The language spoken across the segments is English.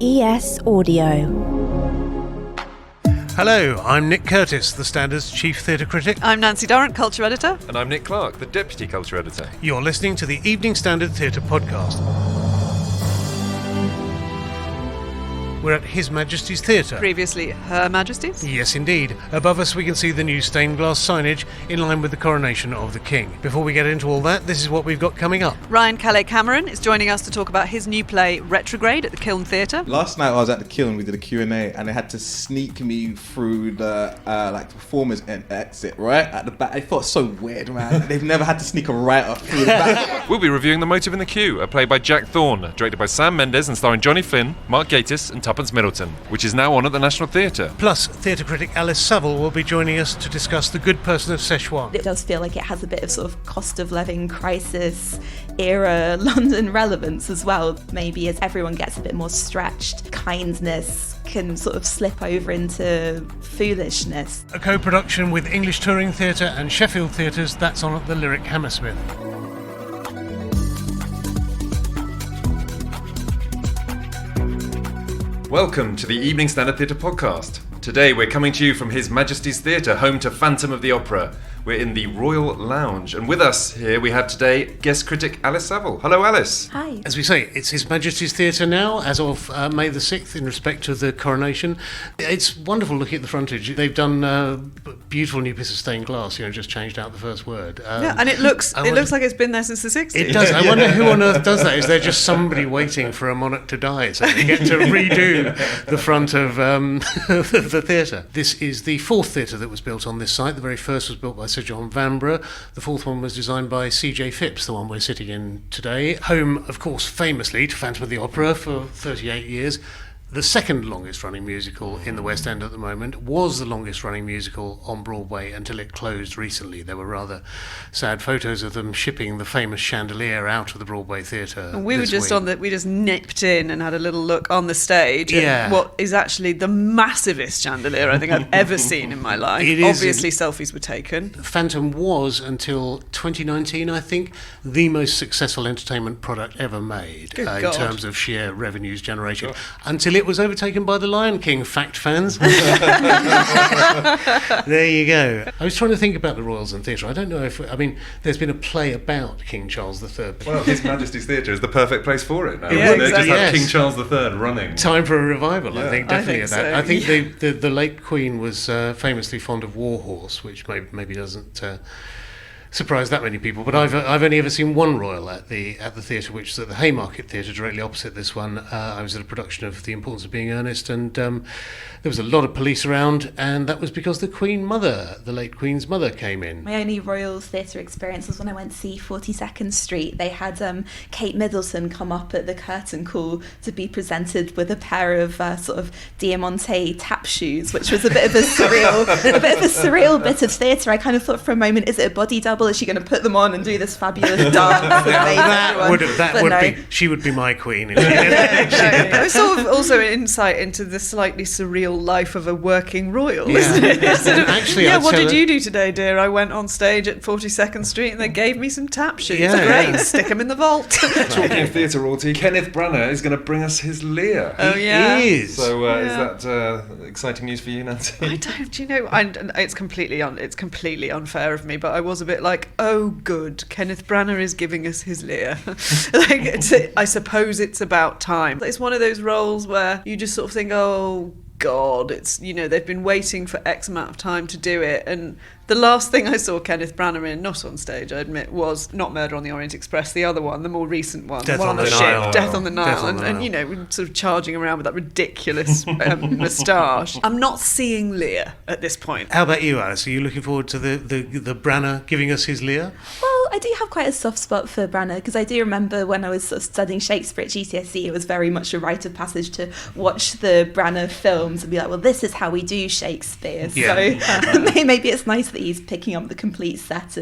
ES Audio. Hello, I'm Nick Curtis, the Standard's Chief Theatre Critic. I'm Nancy Durrant, Culture Editor. And I'm Nick Clark, the Deputy Culture Editor. You're listening to the Evening Standard Theatre Podcast. We're at His Majesty's Theatre. Previously Her Majesty's. Yes, indeed. Above us we can see the new stained glass signage in line with the coronation of the King. Before we get into all that, this is what we've got coming up. Ryan Calais Cameron is joining us to talk about his new play, Retrograde, at the Kiln Theatre. Last night I was at the Kiln, we did a Q&A, and they had to sneak me through the performers exit, right? At the back. I felt so weird, man. They've never had to sneak a writer through the back. We'll be reviewing The Motive in the Queue, a play by Jack Thorne, directed by Sam Mendes and starring Johnny Flynn, Mark Gatiss and Tuppence Middleton, which is now on at the National Theatre. Plus, theatre critic Alice Saville will be joining us to discuss The Good Person of Szechwan. It does feel like it has a bit of sort of cost of living crisis era London relevance as well. Maybe as everyone gets a bit more stretched, kindness can sort of slip over into foolishness. A co-production with English Touring Theatre and Sheffield Theatres, that's on at the Lyric Hammersmith. Welcome to the Evening Standard Theatre Podcast. Today we're coming to you from His Majesty's Theatre, home to Phantom of the Opera. We're in the Royal Lounge, and with us here we have today guest critic Alice Saville. Hello, Alice. Hi. As we say, it's His Majesty's Theatre now, as of May the 6th, in respect of the coronation. It's wonderful looking at the frontage. They've done a beautiful new piece of stained glass, just changed out the first word. Yeah, and it looks like it's been there since the 60s. It does. I wonder who on earth does that. Is there just somebody waiting for a monarch to die so they get to redo the front of the theatre? This is the fourth theatre that was built on this site. The very first was built by Sir John Vanbrugh. The fourth one was designed by C.J. Phipps, the one we're sitting in today. Home, of course, famously to Phantom of the Opera for 38 years. The second longest running musical in the West End at the moment, was the longest running musical on Broadway until it closed recently. There were rather sad photos of them shipping the famous chandelier out of the Broadway theatre. And we just nipped in and had a little look on the stage at what is actually the massivest chandelier I think I've ever seen in my life. Obviously selfies were taken. Phantom was, until 2019 I think, the most successful entertainment product ever made in terms of sheer revenues generated. God. Until it was overtaken by The Lion King, fact fans. There you go. I was trying to think about the Royals and theatre. I don't know if... there's been a play about King Charles III. Well, His Majesty's Theatre is the perfect place for it now. Yeah, They exactly. just have King Charles III running. Time for a revival, I think, definitely. I think I think the late Queen was famously fond of Warhorse, which maybe doesn't... surprised that many people, but I've only ever seen one royal at the theatre, which is at the Haymarket Theatre, directly opposite this one. I was at a production of The Importance of Being Earnest, and there was a lot of police around, and that was because the Queen Mother, the late Queen's mother, came in. My only Royal Theatre experience was when I went to see 42nd Street. They had Kate Middleton come up at the curtain call to be presented with a pair of sort of Diamante tap shoes, which was a bit of a surreal bit of theatre. I kind of thought for a moment, is it a body double? Is she going to put them on and do this fabulous dance? She would be my queen. It was sort of also an insight into the slightly surreal life of a working royal, isn't it? Actually, what did you do today, dear? I went on stage at 42nd Street and they gave me some tap shoes. Yeah. Great, stick them in the vault. Talking of theatre royalty, Kenneth Branagh is going to bring us his Lear. Oh, yeah. He is. So is that exciting news for you, Nancy? I don't, it's completely unfair of me, but I was a bit like, oh good, Kenneth Branagh is giving us his Lear. I suppose it's about time. It's one of those roles where you just sort of think, oh God, it's, they've been waiting for X amount of time to do it, and the last thing I saw Kenneth Branagh in, not on stage, I admit, was not Murder on the Orient Express, the other one, the more recent one, Death one on the the ship, Nile. Death on the Nile, and sort of charging around with that ridiculous moustache. I'm not seeing Lear at this point. How about you, Alice? Are you looking forward to the Branagh giving us his Lear? Well, I do have quite a soft spot for Branagh, because I do remember when I was sort of studying Shakespeare at GCSE, it was very much a rite of passage to watch the Branagh films and be like, well, this is how we do Shakespeare. Yeah. So maybe it's nice that he's picking up the complete set.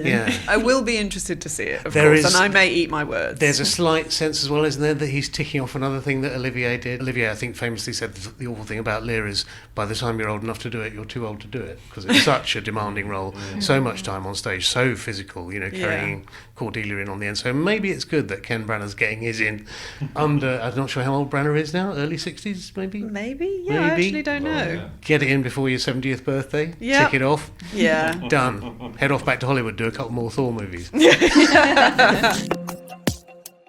I will be interested to see it, of There course, is- and I may eat my words. There's a slight sense as well, isn't there, that he's ticking off another thing that Olivier did. Olivier, I think, famously said the awful thing about Lear is, by the time you're old enough to do it, you're too old to do it, because it's such a demanding role, so much time on stage, so physical, carrying throwing Cordelia in on the end. So maybe it's good that Ken Branagh's getting his in under, I'm not sure how old Branagh is now, early 60s maybe? Maybe? Yeah, I actually don't know. Get it in before your 70th birthday, Yep. tick it off, Yeah. done. Head off back to Hollywood, do a couple more Thor movies.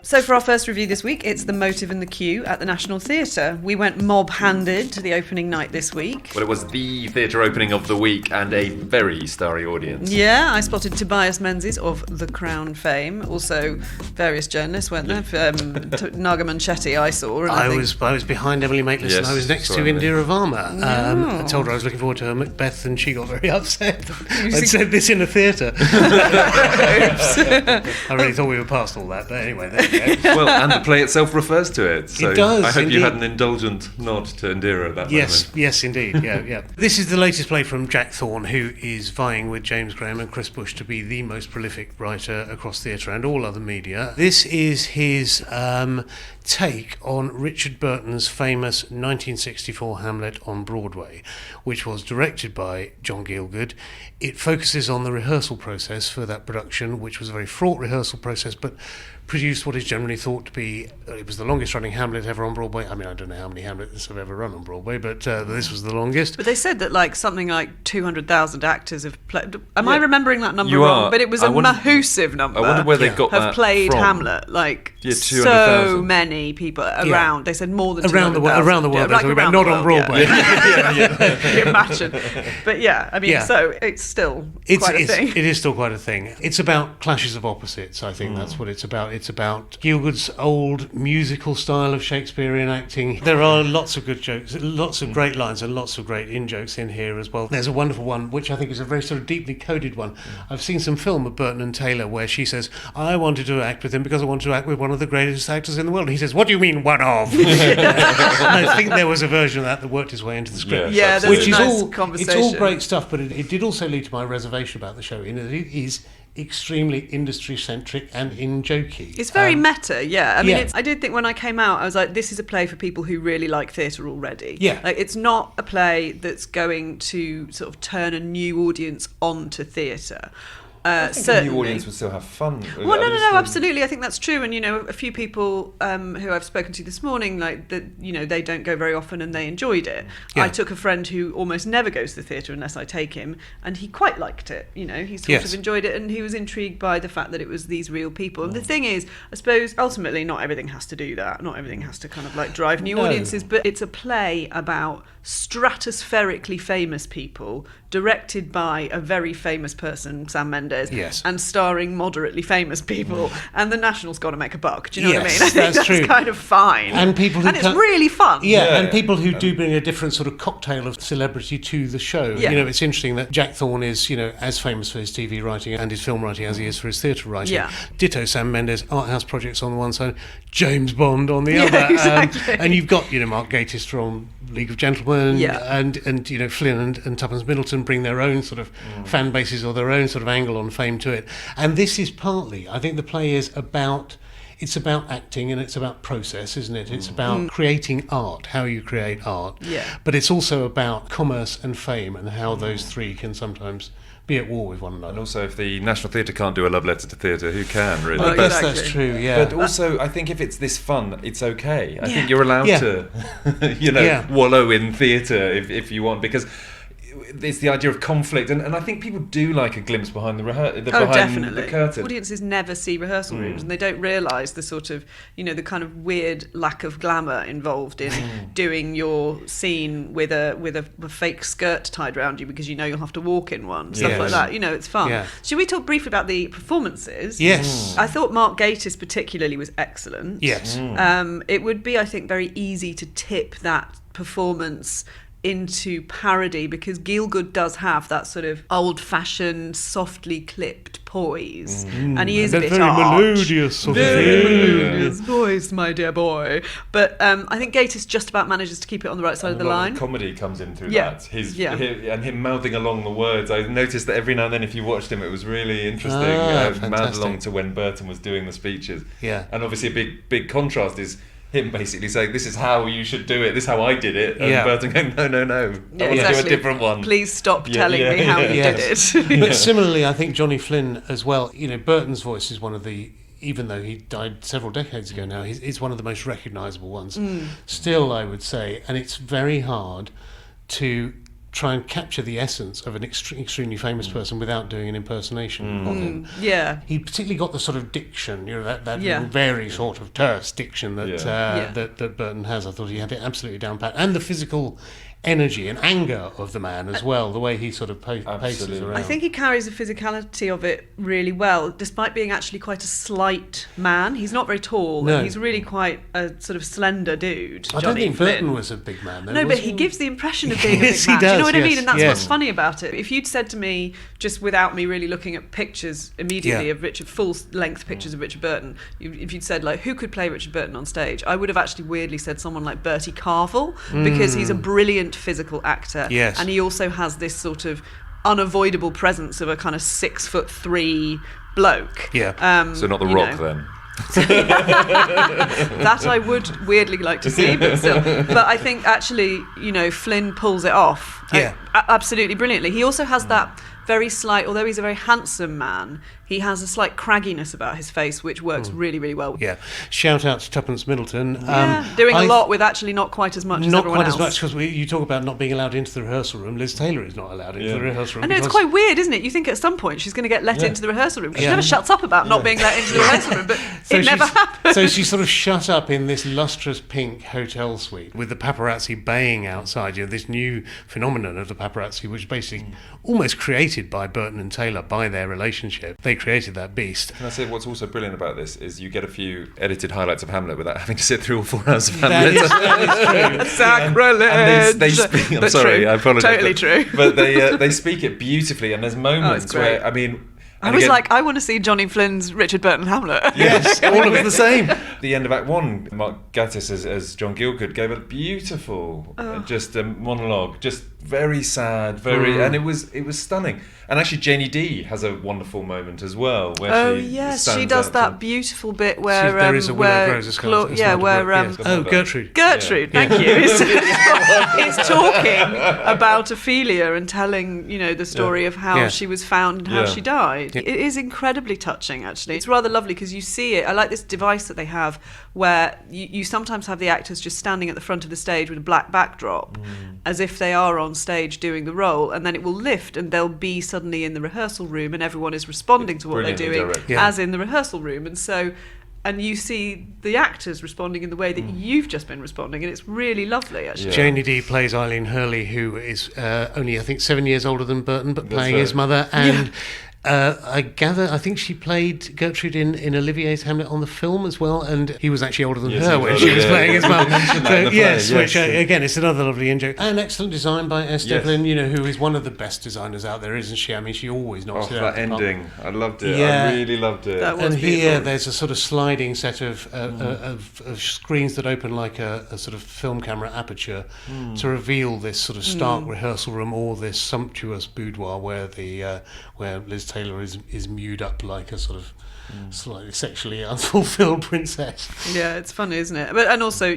So for our first review this week, it's The Motive and the Cue at the National Theatre. We went mob-handed to the opening night this week. Well, it was the theatre opening of the week and a very starry audience. Yeah, I spotted Tobias Menzies of The Crown fame. Also, various journalists, weren't there? Naga Manchetti I saw. And I was behind Emily Maitlis, Yes, and I was next saw to Emily. Indira Varma. I told her I was looking forward to her Macbeth, and she got very upset. I'd said this in a theatre. I really thought we were past all that, but anyway, there you go. Well, and the play itself refers to it. So It does, I hope indeed. you had an indulgent nod to Indira at that moment. Yes, indeed. Yeah. This is the latest play from Jack Thorne, who is vying with James Graham and Chris Bush to be the most prolific writer across theatre and all other media. This is his take on Richard Burton's famous 1964 Hamlet on Broadway, which was directed by John Gielgud. It focuses on the rehearsal process for that production, which was a very fraught rehearsal process, but produced what is generally thought to be, it was the longest running Hamlet ever on Broadway. I mean, I don't know how many Hamlets have ever run on Broadway, but this was the longest. But they said that something like 200,000 actors have played. Am I remembering that number You wrong? are. But it was a massive number. I wonder where they got that have played from. Hamlet. Yeah, So 200,000. many people around. They said more than Around the world, 200,000. they're talking about, not on Broadway. Imagine. But yeah, I mean, so it's still quite a thing. It is still quite a thing. It's about clashes of opposites, I think that's what it's about. It's about Gielgud's old musical style of Shakespearean acting. There are lots of good jokes, lots of great lines and lots of great in-jokes in here as well. There's a wonderful one, which I think is a very sort of deeply coded one. I've seen some film of Burton and Taylor where she says, I wanted to act with him because I wanted to act with one of the greatest actors in the world. And he says, what do you mean, one of? And I think there was a version of that worked its way into the script. Yeah, there's Which a is nice all, conversation. it's all great stuff, but it did also lead to my reservation about the show in that it is extremely industry-centric and in-jokey. It's very meta, yeah. I mean, yeah. I did think when I came out, I was like, this is a play for people who really like theatre already. Yeah. It's not a play that's going to sort of turn a new audience onto theatre. I think the Certainly. new audience would still have fun. Well, no, absolutely. I think that's true. And, a few people who I've spoken to this morning, they don't go very often and they enjoyed it. Yeah. I took a friend who almost never goes to the theatre unless I take him, and he quite liked it. He sort of enjoyed it, and he was intrigued by the fact that it was these real people. And the thing is, I suppose, ultimately, not everything has to do that. Not everything has to kind of drive new audiences, but it's a play about stratospherically famous people, directed by a very famous person, Sam Mendes, Yes. and starring moderately famous people, and the National's got to make a buck. Do you know what I mean? Yes, I think that's true. kind of fine. And people who and it's really fun. Yeah, and people who do bring a different sort of cocktail of celebrity to the show. Yeah. It's interesting that Jack Thorne is, as famous for his TV writing and his film writing as he is for his theatre writing. Yeah. Ditto Sam Mendes, art house projects on the one side, James Bond on the other. Exactly. And you've got, Mark Gatiss from League of Gentlemen, Yeah. and Flynn and Tuppence Middleton bring their own sort of fan bases or their own sort of angle on fame to it. And this is partly, I think the play is about, it's about acting and it's about process, isn't it? It's about creating art, how you create art. Yeah. But it's also about commerce and fame and how those three can sometimes be at war with one another. And also, if the National Theatre can't do a love letter to theatre, who can, really? I guess exactly. that's true, yeah. But also, I think if it's this fun, it's okay. I think you're allowed Yeah. to, wallow in theatre if you want, because it's the idea of conflict, and I think people do like a glimpse behind behind Definitely. the curtain. Audiences never see rehearsal rooms, and they don't realise the sort of, the kind of weird lack of glamour involved in doing your scene with a fake skirt tied around you because you'll have to walk in one, stuff Yes. like that. It's fun. Yeah. Should we talk briefly about the performances? Yes. I thought Mark Gatiss particularly was excellent. Yes. It would be, I think, very easy to tip that performance into parody because Gielgud does have that sort of old-fashioned, softly clipped poise, and he is a bit very arch. melodious sort of Very thing. melodious voice, my dear boy. But I think Gatiss just about manages to keep it on the right side of the A lot line. comedy comes in through Yeah. that. Yeah. Him mouthing along the words. I noticed that every now and then, if you watched him, it was really interesting. Ah, Mouth fantastic. along to when Burton was doing the speeches. Yeah. And obviously, a big contrast is him basically saying, this is how you should do it, this is how I did it, and Yeah. Burton going, no, I want to do a different one. Please stop telling me how you did it. But similarly, I think Johnny Flynn as well, Burton's voice is one of the, even though he died several decades ago now, he's one of the most recognisable ones. Still, I would say, and it's very hard to try and capture the essence of an extremely famous person without doing an impersonation of him. Yeah. He particularly got the sort of diction, that very sort of terse diction that Burton has. I thought he had it absolutely down pat, and the physical energy and anger of the man as well, the way he sort of paces around. I think he carries the physicality of it really well, despite being actually quite a slight man. He's not very tall. No. He's really quite a sort of slender dude. I don't think Burton was a big man, though. No, but he gives the impression of being Yes, a big man. he Do you know does, what I mean? yes, And that's yes. what's funny about it. If you'd said to me, just without me really looking at pictures immediately of Richard, full-length pictures of Richard Burton, if you'd said, like, who could play Richard Burton on stage, I would have actually weirdly said someone like Bertie Carvel, because he's a brilliant physical actor. Yes. And he also has this sort of unavoidable presence of a kind of 6'3" bloke. Yeah. So not The Rock then? That I would weirdly like to see, but still. But I think actually, Flynn pulls it off. Yeah. Absolutely brilliantly. He also has that very slight, although he's a very handsome man, he has a slight cragginess about his face, which works really, really well. Yeah. Shout out to Tuppence Middleton. Doing a lot with actually not quite as much as everyone else. Not quite as much, because you talk about not being allowed into the rehearsal room. Liz Taylor is not allowed into the rehearsal room. I know, it's quite weird, isn't it? You think at some point she's going to get let into the rehearsal room. She never shuts up about not being let into the rehearsal room, but it never happens. So she's sort of shut up in this lustrous pink hotel suite with the paparazzi baying outside. This new phenomenon of the paparazzi, which is basically almost created by Burton and Taylor, by their relationship. They created that beast. Can I say what's also brilliant about this is you get a few edited highlights of Hamlet without having to sit through all 4 hours of Hamlet. That is true. Sacrilege! And they speak, I'm But sorry, true. I apologise. Totally true. But they speak it beautifully, and there's moments great. where, I mean... I was like, I want to see Johnny Flynn's Richard Burton Hamlet. Yes, all of it the same. The end of Act 1, Mark Gatiss as John Gielgud gave a beautiful just a monologue, just very sad, and it was stunning. And actually Janie Dee has a wonderful moment as well, where she she does that beautiful bit where there is a willow grows a scarlet. Gertrude. Gertrude, thank you. He's talking about Ophelia and telling, the story of how she was found and how she died. It is incredibly touching, actually. It's rather lovely because you see it. I like this device that they have where you sometimes have the actors just standing at the front of the stage with a black backdrop as if they are on stage doing the role, and then it will lift and they'll be suddenly in the rehearsal room and everyone is responding to what they're doing as in the rehearsal room. And you see the actors responding in the way that you've just been responding, and it's really lovely, actually. Janie Dee plays Eileen Hurley, who is only, I think, 7 years older than Burton, but playing his mother. And I think she played Gertrude in Olivier's Hamlet on the film as well, and he was actually older than her when she was playing his mum. Which again, it's another lovely in-joke. And excellent design by S. Devlin, who is one of the best designers out there, isn't she? I mean, she always knocks it out. That ending, I loved it. Yeah. I really loved it. That was And beautiful. here, there's a sort of sliding set of screens that open like a sort of film camera aperture to reveal this sort of stark rehearsal room, or this sumptuous boudoir where Liz Taylor is mewed up like a sort of slightly sexually unfulfilled princess. Yeah, it's funny, isn't it? And also,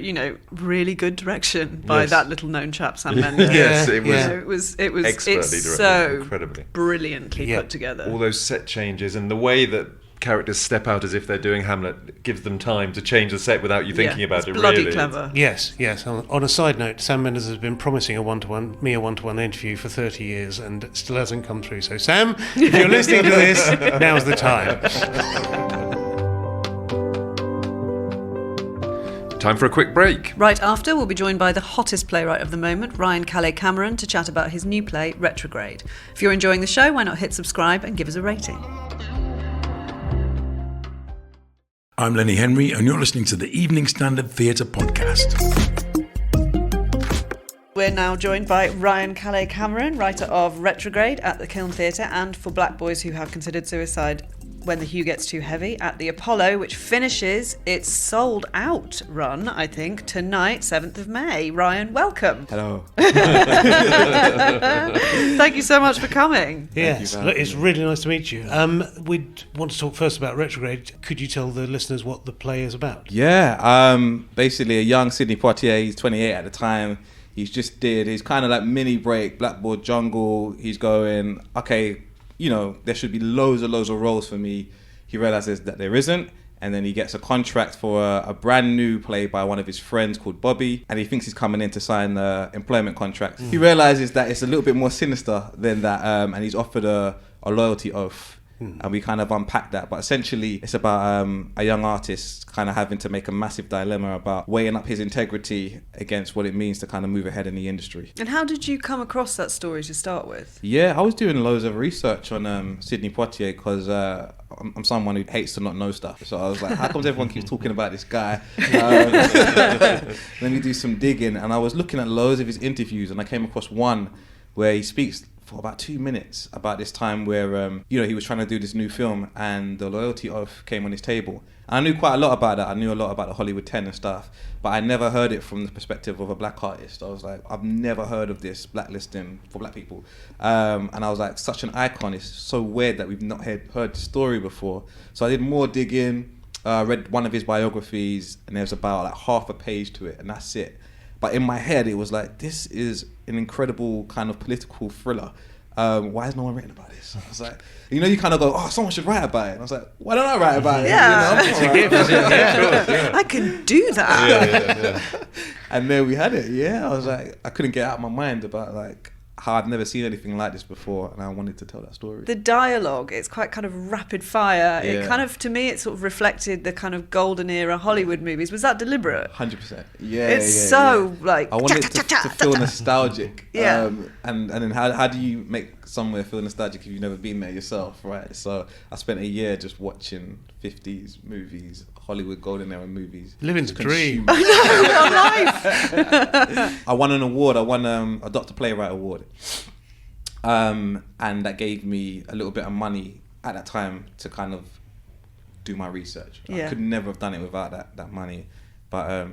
really good direction by that little known chap, Sam Mendes. It was It's expertly directed, so incredibly brilliantly put together. All those set changes and the way that characters step out as if they're doing Hamlet gives them time to change the set without you thinking about it. Bloody really clever. Yes. On a side note, Sam Mendes has been promising a one-to-one interview for 30 years and still hasn't come through. So Sam, if you're listening to this, now's the time. Time for a quick break. Right after, we'll be joined by the hottest playwright of the moment, Ryan Calais Cameron, to chat about his new play, Retrograde. If you're enjoying the show, why not hit subscribe and give us a rating? I'm Lenny Henry, and you're listening to the Evening Standard Theatre Podcast. We're now joined by Ryan Calais Cameron, writer of Retrograde at the Kiln Theatre and For Black Boys Who Have Considered Suicide. When the Hue Gets Too Heavy at the Apollo, which finishes its sold-out run, I think, tonight, 7th of May. Ryan, welcome. Hello. Thank you so much for coming. Yes, look, it's really nice to meet you. We'd want to talk first about Retrograde. Could you tell the listeners what the play is about? Yeah, basically a young Sidney Poitier, he's 28 at the time. He's kind of like mini break, Blackboard Jungle. He's going, okay, you know, there should be loads of roles for me. He realizes that there isn't. And then he gets a contract for a brand new play by one of his friends called Bobby. And he thinks he's coming in to sign the employment contract. He realizes that it's a little bit more sinister than that. And he's offered a loyalty oath. And we kind of unpack that. But essentially, it's about a young artist kind of having to make a massive dilemma about weighing up his integrity against what it means to kind of move ahead in the industry. And how did you come across that story to start with? Yeah, I was doing loads of research on Sidney Poitier because I'm someone who hates to not know stuff. So I was like, how comes everyone keeps talking about this guy? Let me do some digging. And I was looking at loads of his interviews, and I came across one where he speaks for about 2 minutes about this time where he was trying to do this new film and the loyalty oath came on his table. And I knew quite a lot about that. I knew a lot about the Hollywood 10 and stuff, but I never heard it from the perspective of a black artist. I was like, I've never heard of this blacklisting for black people. And I was like, such an icon. It's so weird that we've not heard the story before. So I did more digging, read one of his biographies, and there's about like half a page to it, and that's it. But in my head, it was like, this is an incredible kind of political thriller. Why has no one written about this? I was like, you kind of go, oh, someone should write about it. And I was like, why don't I write about it? Yeah. It's a gift. I can do that. Yeah. And then we had it. Yeah, I was like, I couldn't get out of my mind about like how I've never seen anything like this before, and I wanted to tell that story. The dialogue, it's quite kind of rapid fire. Yeah. It kind of, to me, it sort of reflected the kind of golden era Hollywood movies. Was that deliberate? 100%. Yeah, It's so like. I wanted to feel nostalgic. Yeah. And then how do you make somewhere feel nostalgic if you've never been there yourself, right? So I spent a year just watching 50s movies, Hollywood golden era movies. Living the dream. I won an award. I won a Dr. Playwright award. And that gave me a little bit of money at that time to kind of do my research. Yeah. I could never have done it without that money. But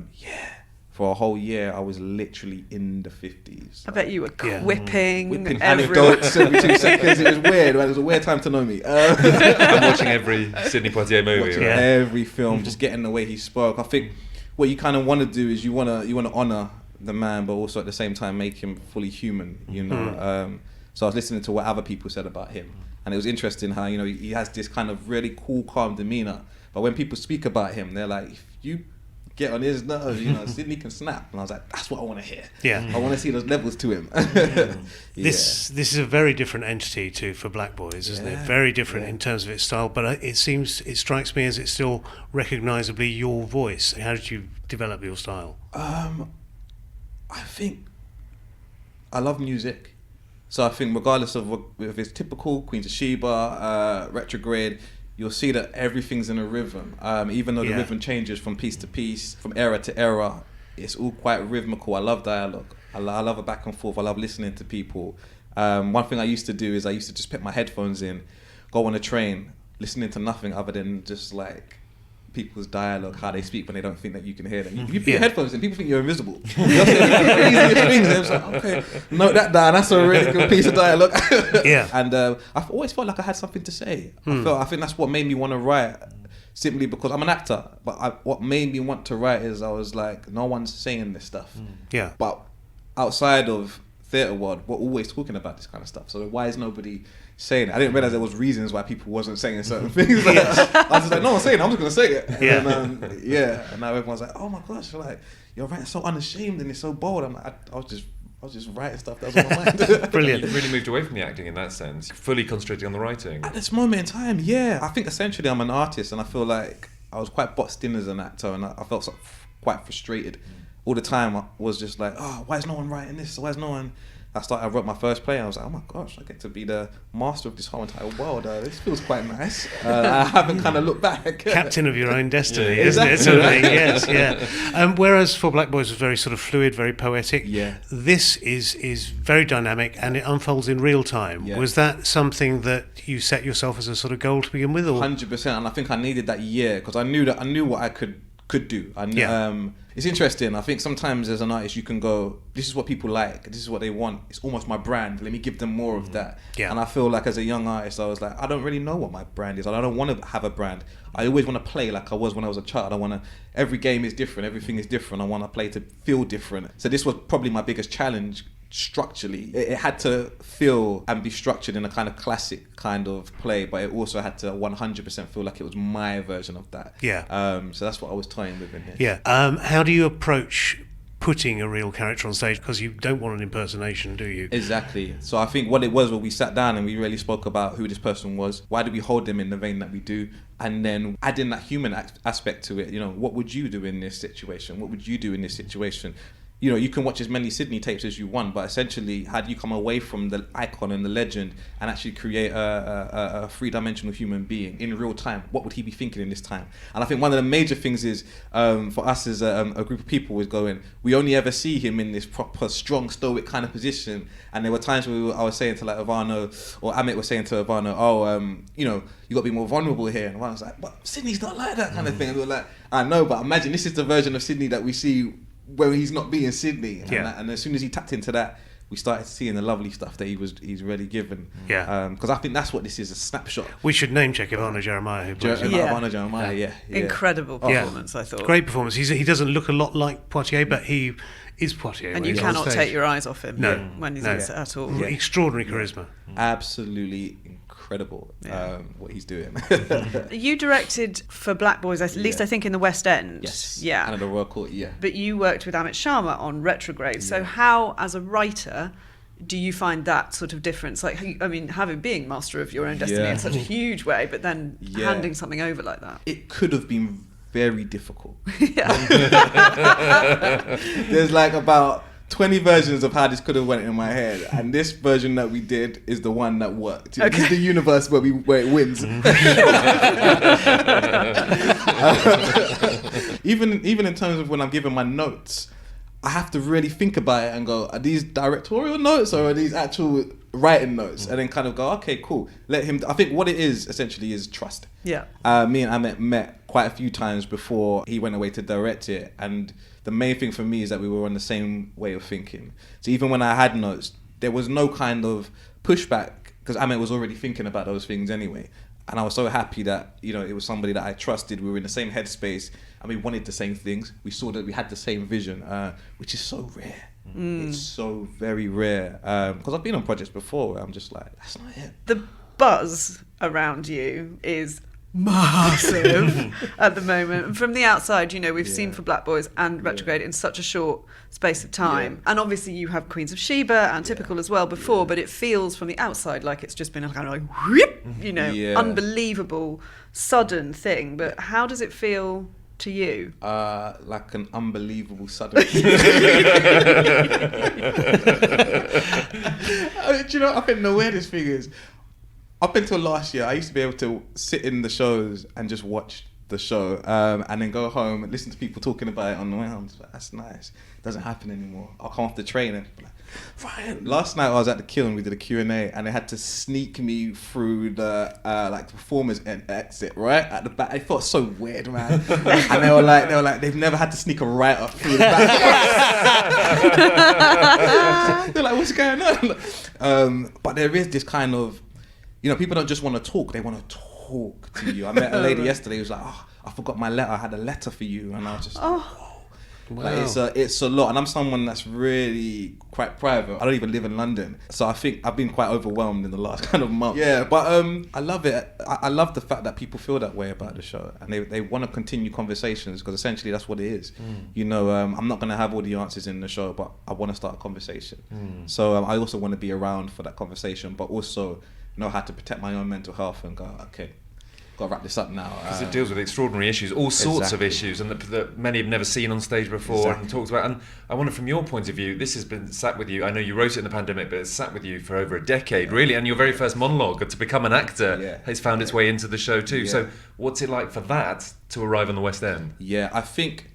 for a whole year, I was literally in the 50s. I bet you were Yeah. whipping Whipping everyone. anecdotes every 2 seconds. It was weird. It was a weird time to know me. I'm watching every Sidney Poitier movie. Watching Right? every film, just getting the way he spoke. I think what you kind of want to do is you want to honor the man, but also at the same time make him fully human. So I was listening to what other people said about him, and it was interesting how he has this kind of really cool, calm demeanor. But when people speak about him, they're like, if you get on his nerves, Sidney can snap. And I was like, that's what I want to hear. Yeah. I want to see those levels to him. This is a very different entity for Black Boys, isn't it? Very different in terms of its style, but it strikes me as it's still recognisably your voice. How did you develop your style? I think I love music. So I think regardless of if it's typical, Queens of Sheba, Retrograde, you'll see that everything's in a rhythm. Even though the rhythm changes from piece to piece, from era to era, it's all quite rhythmical. I love dialogue. I love a back and forth. I love listening to people. One thing I used to do is I used to just put my headphones in, go on a train, listening to nothing other than just like people's dialogue, how they speak when they don't think that you can hear them. You put your headphones in, people think you're invisible. They'll say things, and it's like, okay, note that down. That's a really good piece of dialogue. And I've always felt like I had something to say. I think that's what made me want to write. Simply because I'm an actor, but what made me want to write is I was like, no one's saying this stuff. But outside of theatre world, we're always talking about this kind of stuff. So why is nobody saying it? I didn't realize there was reasons why people wasn't saying certain things. I was just like, no one's saying it, I'm just gonna say it. And then, and now everyone's like, oh my gosh, like you're writing so unashamed and it's so bold. I'm like, I was just writing stuff that was on my mind. Brilliant. You really moved away from the acting in that sense, fully concentrating on the writing. At this moment in time, I think essentially I'm an artist, and I feel like I was quite boxed in as an actor, and I felt quite frustrated all the time. I was just like, oh, why is no one writing this? Why is no one I wrote my first play, and I was like, oh my gosh, I get to be the master of this whole entire world. This feels quite nice. I haven't kind of looked back. Captain of your own destiny, Yeah, isn't exactly. it? Yes, yeah. Whereas For Black Boys was very sort of fluid, very poetic. Yeah. This is very dynamic, and it unfolds in real time. Yeah. Was that something that you set yourself as a sort of goal to begin with, or 100%, and I think I needed that year because I knew what I could do. It's interesting. I think sometimes as an artist you can go, this is what people like, this is what they want, it's almost my brand, let me give them more of that. Yeah. And I feel like as a young artist I was like, I don't really know what my brand is. I don't want to have a brand. I always want to play like I was when I was a child. Every game is different, everything is different. I want to play to feel different. So this was probably my biggest challenge. Structurally, it had to feel and be structured in a kind of classic kind of play, but it also had to 100% feel like it was my version of that. So that's what I was toying with in here. How do you approach putting a real character on stage, because you don't want an impersonation, do you? Exactly. So I think what it was when we sat down and we really spoke about who this person was, why do we hold them in the vein that we do, and then adding that human aspect to it. What would you do in this situation? What would you do in this situation? You can watch as many Sydney tapes as you want, but essentially, how do you come away from the icon and the legend and actually create a three-dimensional human being in real time? What would he be thinking in this time? And I think one of the major things is, for us as a group of people, is we only ever see him in this proper, strong, stoic kind of position. And there were times where I was saying to like Ivano, or Amit was saying to Ivano, you got to be more vulnerable here. And Ivano was like, but Sydney's not like that kind of thing. And we were like, I know, but imagine this is the version of Sydney that we see where he's not being Sydney, and as soon as he tapped into that, we started seeing the lovely stuff that he's really given. Because I think that's what this is, a snapshot. We should name check Ivano Jeremiah, who plays him. Ivano Jeremiah, Incredible performance, I thought. Great performance. He doesn't look a lot like Poitier, but he is Poitier. And you cannot take your eyes off him when he's at all. Extraordinary charisma. Absolutely incredible what he's doing. You directed For Black Boys, at least I think in the West End. Yes. Yeah. And at the Royal Court, But you worked with Amit Sharma on Retrograde. So how, as a writer, do you find that sort of difference? Like, I mean, being master of your own destiny in such a huge way, but then handing something over like that. It could have been very difficult. There's like about 20 versions of how this could have went in my head, and this version that we did is the one that worked. This is the universe where it wins. Even in terms of when I'm giving my notes, I have to really think about it and go, are these directorial notes or are these actual writing notes? And then kind of go, okay, cool. Let him. I think what it is essentially is trust. Me and Amit met quite a few times before he went away to direct it, and the main thing for me is that we were on the same way of thinking. So even when I had notes, there was no kind of pushback because Amit was already thinking about those things anyway. And I was so happy that, it was somebody that I trusted. We were in the same headspace and we wanted the same things. We saw that we had the same vision, which is so rare. It's so very rare. Because I've been on projects before where I'm just like, that's not it. The buzz around you is massive at the moment. And from the outside, we've seen For Black Boys and Retrograde in such a short space of time. And obviously you have Queens of Sheba and Typical as well before, but it feels from the outside like it's just been a kind of like, whoop, unbelievable, sudden thing. But how does it feel to you? Like an unbelievable sudden. Do you know, I think the weirdest thing is, up until last year, I used to be able to sit in the shows and just watch the show, and then go home and listen to people talking about it on the way home. Like, that's nice. It doesn't happen anymore. I'll come off the train and be like, Ryan. Last night I was at the Kiln, we did a Q&A, and they had to sneak me through the performers exit right at the back. It felt so weird, man. And they were like, they've never had to sneak a writer through the back. They're like, what's going on? But there is this kind of, people don't just want to talk, they want to talk to you. I met a lady yesterday who was like, I forgot my letter, I had a letter for you. And I was just whoa. Wow. Like, it's a lot. And I'm someone that's really quite private. I don't even live in London. So I think I've been quite overwhelmed in the last kind of month. Yeah, but I love it. I love the fact that people feel that way about the show. And they want to continue conversations, because essentially that's what it is. I'm not going to have all the answers in the show, but I want to start a conversation. So I also want to be around for that conversation, but also know how to protect my own mental health and go, okay, got to wrap this up now. Because it deals with extraordinary issues, all sorts of issues, and that many have never seen on stage before and talked about. And I wonder, from your point of view, this has been sat with you. I know you wrote it in the pandemic, but it's sat with you for over a decade, really. And your very first monologue to become an actor has found its way into the show too. So what's it like for that to arrive on the West End? Yeah, I think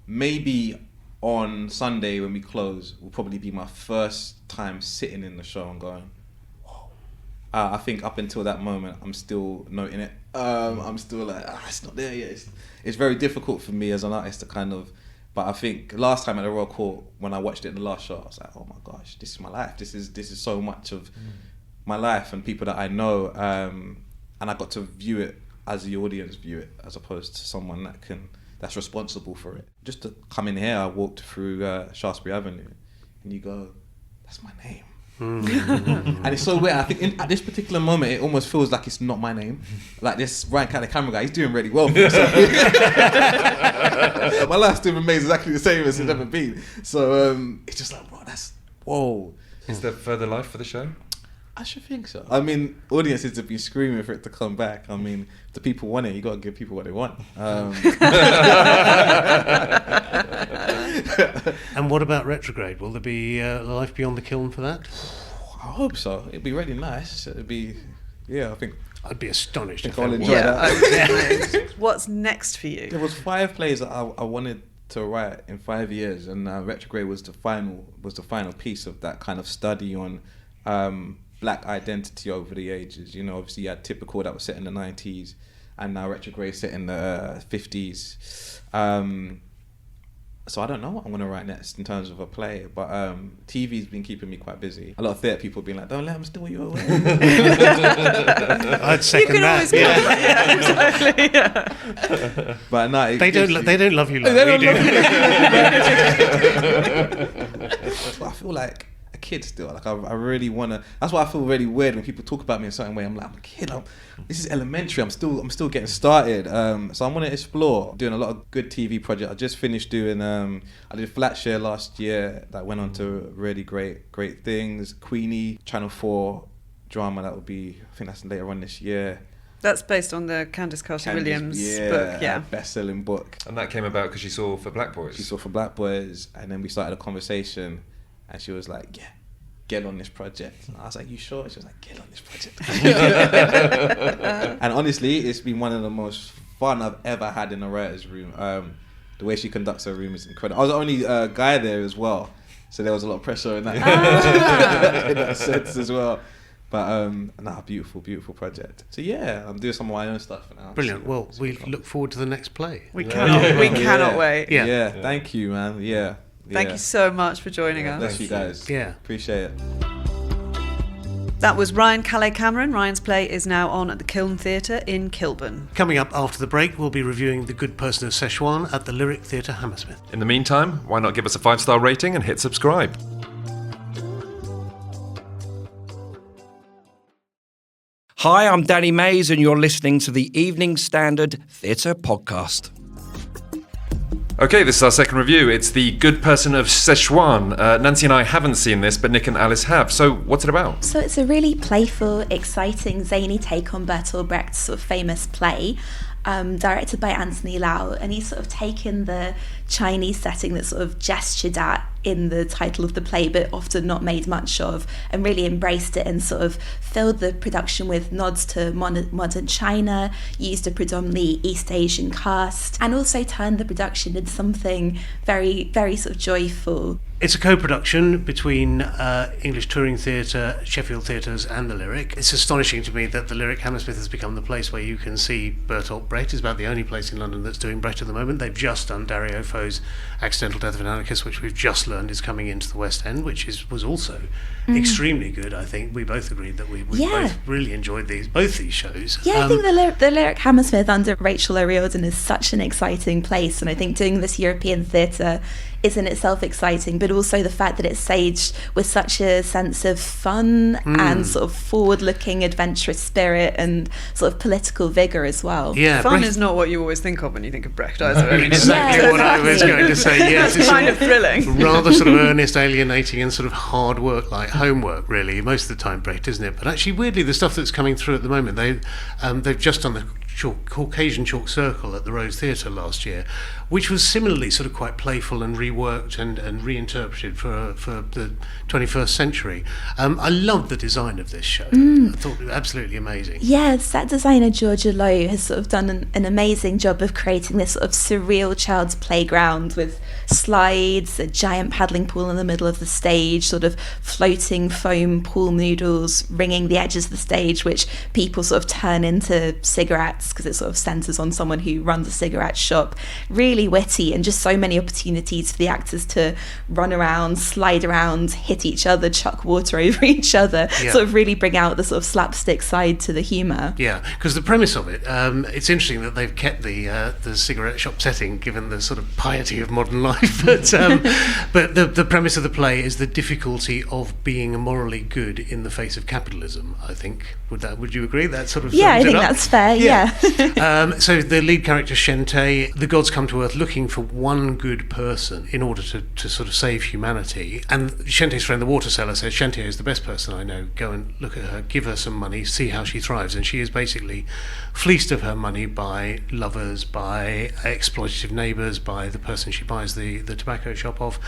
maybe on Sunday when we close will probably be my first time sitting in the show and going, whoa. I think up until that moment, I'm still noting it. I'm still like, it's not there yet. It's very difficult for me as an artist to kind of, but I think last time at the Royal Court, when I watched it in the last show, I was like, oh my gosh, this is my life. This is so much of my life and people that I know. And I got to view it as the audience view it, as opposed to someone that's responsible for it. Just to come in here, I walked through Shaftesbury Avenue, and you go, that's my name. And it's so weird. I think at this particular moment, it almost feels like it's not my name. Like this Ryan Calais Cameron guy, he's doing really well for himself. My life still remains exactly the same as it's ever been. So it's just like, bro, whoa. Is there further life for the show? I should think so. I mean, audiences have been screaming for it to come back. I mean, if the people want it, you got to give people what they want. And what about Retrograde? Will there be life beyond the kiln for that? I hope so. It'd be really nice. It'd be, I think. I'd be astonished if I'll there enjoy was. that. What's next for you? There was 5 plays that I wanted to write in 5 years, and Retrograde was the final piece of that kind of study on Black identity over the ages. You know, obviously you had Typical that was set in the 90s, and now Retrograde set in the 50s. So I don't know what I'm going to write next in terms of a play, but TV's been keeping me quite busy. A lot of theatre people have been like, don't let them steal you away. I'd second that. Exactly. But no, they don't love you like we do. I feel like a kid still. Like I really want to. That's why I feel really weird when people talk about me in a certain way. I'm like, I'm a kid. This is elementary. I'm still getting started. So I'm going to explore. Doing a lot of good TV projects. I just finished doing. I did Flatshare last year. That went on to really great things. Queenie, Channel 4 drama. That will be. I think that's later on this year. That's based on the Candice Carter-Williams book, best-selling book. And that came about because she saw For Black Boys. She saw For Black Boys, and then we started a conversation, and she was like, yeah, get on this project. And I was like, you sure? She was like, get on this project. And honestly, it's been one of the most fun I've ever had in a writer's room. The way she conducts her room is incredible. I was the only guy there as well, so there was a lot of pressure in that, in that sense as well. But beautiful project. So yeah, I'm doing some of my own stuff now. Brilliant. Well, we look forward to the next play. We cannot wait. Yeah. Thank you, man. Yeah. Thank you so much for joining us. Bless you guys. Yeah. Appreciate it. That was Ryan Calais Cameron. Ryan's play is now on at the Kiln Theatre in Kilburn. Coming up after the break, we'll be reviewing The Good Person of Szechwan at the Lyric Theatre, Hammersmith. In the meantime, why not give us a 5-star rating and hit subscribe? Hi, I'm Danny Mays, and you're listening to the Evening Standard Theatre Podcast. Okay, this is our second review. It's The Good Person of Szechwan. Nancy and I haven't seen this, but Nick and Alice have. So what's it about? So it's a really playful, exciting, zany take on Bertolt Brecht's sort of famous play, directed by Anthony Lau, and he's sort of taken the Chinese setting that's sort of gestured at in the title of the play but often not made much of, and really embraced it and sort of filled the production with nods to modern China, used a predominantly East Asian cast, and also turned the production into something very, very sort of joyful. It's a co-production between English Touring Theatre, Sheffield Theatres and the Lyric. It's astonishing to me that the Lyric Hammersmith has become the place where you can see Bertolt Brecht. It's about the only place in London that's doing Brecht at the moment. They've just done Dario Fo's Accidental Death of an Anarchist, which we've just learned is coming into the West End, which was also extremely good. I think we both agreed that we both really enjoyed both these shows. Yeah, I think the Lyric Hammersmith under Rachel O'Riordan is such an exciting place, and I think doing this European theatre is in itself exciting, but also the fact that it's staged with such a sense of fun and sort of forward-looking, adventurous spirit and sort of political vigour as well. Yeah, Fun is not what you always think of when you think of Brecht, is it? Exactly what I was going to say. Yes, it's kind of thrilling. Rather sort of earnest, alienating, and sort of hard work, like homework, really, most of the time, Brecht, isn't it? But actually, weirdly, the stuff that's coming through at the moment, they've just done the Caucasian Chalk Circle at the Rose Theatre last year, which was similarly sort of quite playful and reworked and reinterpreted for the 21st century. I loved the design of this show. I thought it was absolutely amazing. Yeah, set designer Georgia Lowe has sort of done an amazing job of creating this sort of surreal child's playground with slides, a giant paddling pool in the middle of the stage, sort of floating foam pool noodles ringing the edges of the stage, which people sort of turn into cigarettes because it sort of centres on someone who runs a cigarette shop. Really witty, and just so many opportunities for the actors to run around, slide around, hit each other, chuck water over each other, sort of really bring out the sort of slapstick side to the humour. Yeah, because the premise of it, it's interesting that they've kept the cigarette shop setting, given the sort of piety of modern life. But the premise of the play is the difficulty of being morally good in the face of capitalism. I think would you agree? That sort of I think that's fair. Yeah. So the lead character Shente, the gods come to Earth looking for one good person in order to sort of save humanity. And Shente's friend, the water seller, says, Shente is the best person I know. Go and look at her, give her some money, see how she thrives. And she is basically fleeced of her money by lovers, by exploitative neighbours, by the person she buys the tobacco shop of.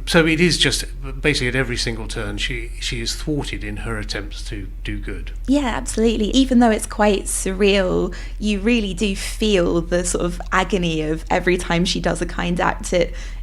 So it is just basically at every single turn she is thwarted in her attempts to do good. Yeah, absolutely. Even though it's quite surreal, you really do feel the sort of agony of every time she does a kind act.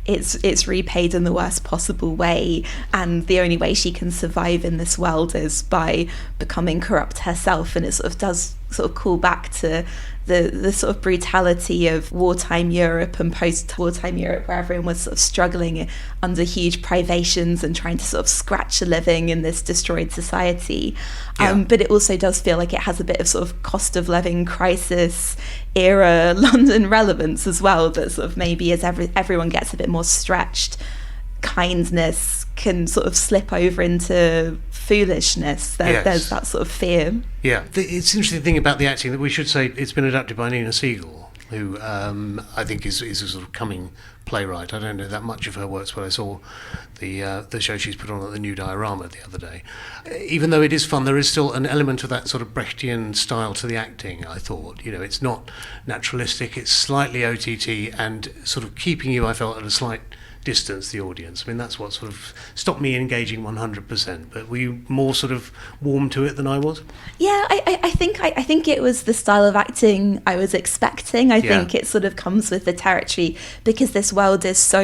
It's repaid in the worst possible way, and the only way she can survive in this world is by becoming corrupt herself. And it sort of does sort of call back to the sort of brutality of wartime Europe and post-wartime Europe, where everyone was sort of struggling under huge privations and trying to sort of scratch a living in this destroyed society. But it also does feel like it has a bit of sort of cost of living crisis era London relevance as well, that sort of maybe as everyone gets a bit more stretched, kindness can sort of slip over into foolishness. There's that sort of fear. Yeah, it's an interesting thing about the acting that we should say it's been adapted by Nina Siegel, who I think is a sort of coming playwright. I don't know that much of her works, but I saw the show she's put on at the New Diorama the other day. Even though it is fun, there is still an element of that sort of Brechtian style to the acting, I thought. You know, it's not naturalistic, it's slightly OTT and sort of keeping you, I felt, at a slight distance, the audience. I mean, that's what sort of stopped me engaging 100%. But were you more sort of warm to it than I was? Yeah, I think it was the style of acting I was expecting. I think it sort of comes with the territory, because this world is so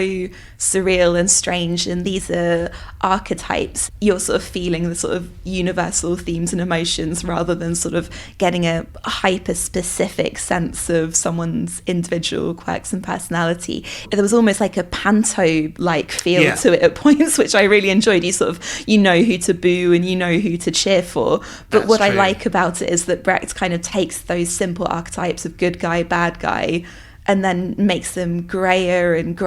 surreal and strange, and these are archetypes. You're sort of feeling the sort of universal themes and emotions rather than sort of getting a hyper-specific sense of someone's individual quirks and personality. There was almost like a panto-like feel to it at points, which I really enjoyed. You know who to boo and you know who to cheer for. But That's what true. I like about it is that Brecht kind of takes those simple archetypes of good guy, bad guy, and then makes them greyer and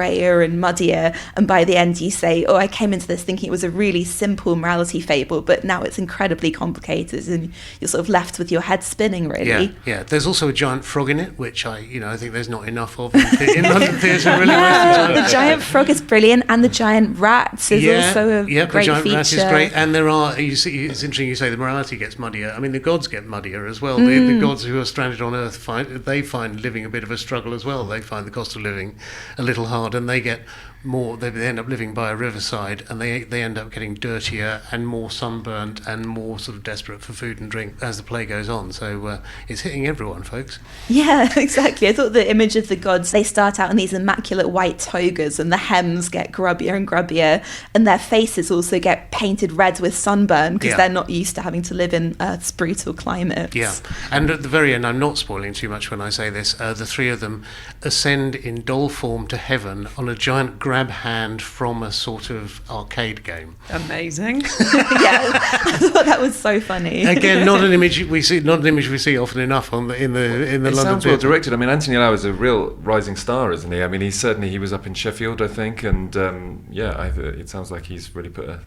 muddier, and by the end you say, oh, I came into this thinking it was a really simple morality fable, but now it's incredibly complicated, and you're sort of left with your head spinning, really. Yeah. There's also a giant frog in it, which I think there's not enough of in London theatre, really. The giant frog is brilliant, and the giant rat is also a great the giant feature. rat is great, and there are, it's interesting you say the morality gets muddier. I mean, the gods get muddier as well. The gods who are stranded on Earth find living a bit of a struggle as well. They find the cost of living a little hard, and they get more. They end up living by a riverside, and they end up getting dirtier and more sunburnt and more sort of desperate for food and drink as the play goes on. So it's hitting everyone, folks. Yeah, exactly. I thought the image of the gods, they start out in these immaculate white togas, and the hems get grubbier and grubbier, and their faces also get painted red with sunburn because they're not used to having to live in Earth's brutal climate. Yeah, and at the very end, I'm not spoiling too much when I say this, the three of them ascend in doll form to heaven on a giant grab hand from a sort of arcade game. Amazing. Yeah, I thought that was so funny. Again, not an image we see often enough in the It London sounds well theatre. directed. I mean, Anthony Lau is a real rising star, isn't he? I mean, he was up in Sheffield, I think, and it sounds like he's really put a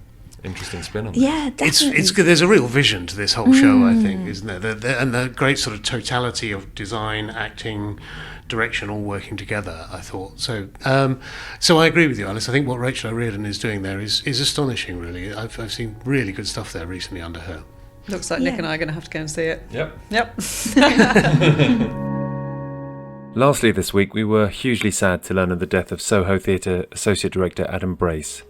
interesting spin on it. Yeah, definitely. It's there's a real vision to this whole show, I think, isn't there? And the great sort of totality of design, acting, direction all working together, I thought. So I agree with you, Alice. I think what Rachel O'Riordan is doing there is astonishing, really. I've seen really good stuff there recently under her. Looks like Nick and I are going to have to go and see it. Yep. Lastly this week, we were hugely sad to learn of the death of Soho Theatre Associate Director Adam Brace.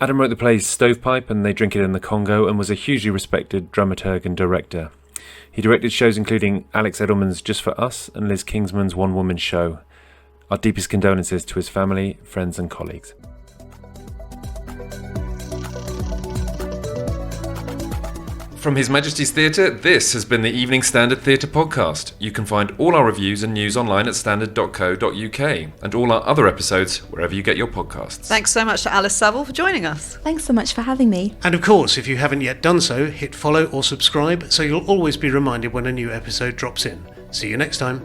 Adam wrote the plays Stovepipe and They Drink It in the Congo and was a hugely respected dramaturg and director. He directed shows including Alex Edelman's Just For Us and Liz Kingsman's One Woman Show. Our deepest condolences to his family, friends and colleagues. From His Majesty's Theatre, this has been the Evening Standard Theatre Podcast. You can find all our reviews and news online at standard.co.uk and all our other episodes wherever you get your podcasts. Thanks so much to Alice Saville for joining us. Thanks so much for having me. And of course, if you haven't yet done so, hit follow or subscribe so you'll always be reminded when a new episode drops in. See you next time.